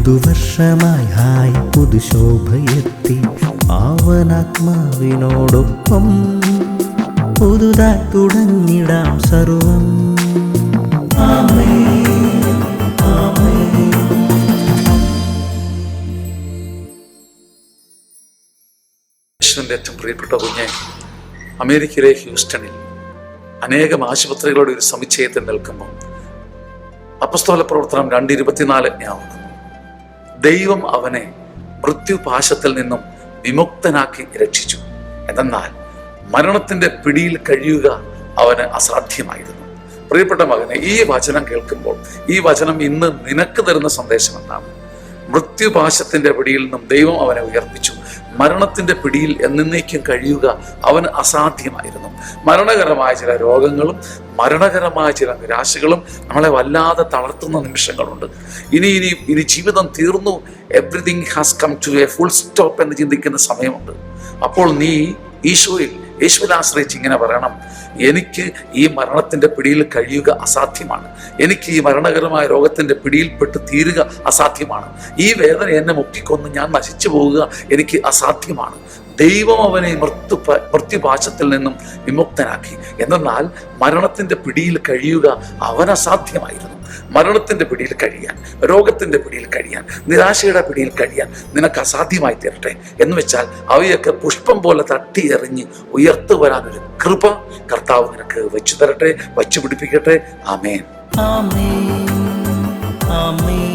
പുതുവർഷമായി hi പുതുശോഭയെത്തി പാവനാത്മാവിനോടൊപ്പം പുതുതായി തുടങ്ങിടാം സർവം. ഏറ്റവും പ്രിയപ്പെട്ട കുഞ്ഞെ, അമേരിക്കയിലെ ഹ്യൂസ്റ്റണിൽ അനേകം ആശുപത്രികളുടെ ഒരു സമുച്ചയത്തിൽ നിൽക്കുമ്പോൾ അപ്പസ്തോല പ്രവർത്തനം 2:24 ഞാൻ ഓർക്കുന്നു. ദൈവം അവനെ മൃത്യുപാശത്തിൽ നിന്നും വിമുക്തനാക്കി രക്ഷിച്ചു, എന്നാൽ മരണത്തിന്റെ പിടിയിൽ കഴിയുക അവന് അസാധ്യമായിരുന്നു. പ്രിയപ്പെട്ട മകനെ, ഈ വചനം കേൾക്കുമ്പോൾ ഈ വചനം ഇന്ന് നിനക്ക് തരുന്ന സന്ദേശം എന്താണ്? മൃത്യുപാശത്തിന്റെ പിടിയിൽ നിന്നും ദൈവം അവനെ ഉയർപ്പിച്ചു. മരണത്തിന്റെ പിടിയിൽ എന്നേക്കും കഴിയുക അവന് അസാധ്യമായിരുന്നു. മരണകരമായ ചില രോഗങ്ങളും മരണകരമായ ചില നിരാശകളും നമ്മളെ വല്ലാതെ തളർത്തുന്ന നിമിഷങ്ങളുണ്ട്. ഇനി ജീവിതം തീർന്നു, everything has come to a full stop എന്ന് ചിന്തിക്കുന്ന സമയമുണ്ട്. അപ്പോൾ നീ യേശുവിനെ ആശ്രയിച്ച് ഇങ്ങനെ പറയണം: എനിക്ക് ഈ മരണത്തിന്റെ പിടിയിൽ കഴിയുക അസാധ്യമാണ്. എനിക്ക് ഈ മരണകരമായ രോഗത്തിന്റെ പിടിയിൽപ്പെട്ട് തീരുക അസാധ്യമാണ്. ഈ വേദന എന്നെ മുക്കിക്കൊന്ന് ഞാൻ നശിച്ചു പോവുക എനിക്ക് അസാധ്യമാണ്. ദൈവം അവനെ മൃത്യുപാശത്തിൽ നിന്നും വിമുക്തനാക്കി. എന്നാൽ മരണത്തിന്റെ പിടിയിൽ കഴിയുക അവൻ അസാധ്യമായിരുന്നു. മരണത്തിന്റെ പിടിയിൽ കഴിയാൻ, രോഗത്തിന്റെ പിടിയിൽ കഴിയാൻ, നിരാശയുടെ പിടിയിൽ കഴിയാൻ നിനക്ക് അസാധ്യമായി തീരട്ടെ. എന്ന് വെച്ചാൽ അവയൊക്കെ പുഷ്പം പോലെ തട്ടി എറിഞ്ഞ് ഉയർത്തു വരാനൊരു കൃപ കർത്താവ് നിനക്ക് വെച്ചു തരട്ടെ, വച്ചു പിടിപ്പിക്കട്ടെ. ആമേൻ. ആമേൻ. ആമേൻ.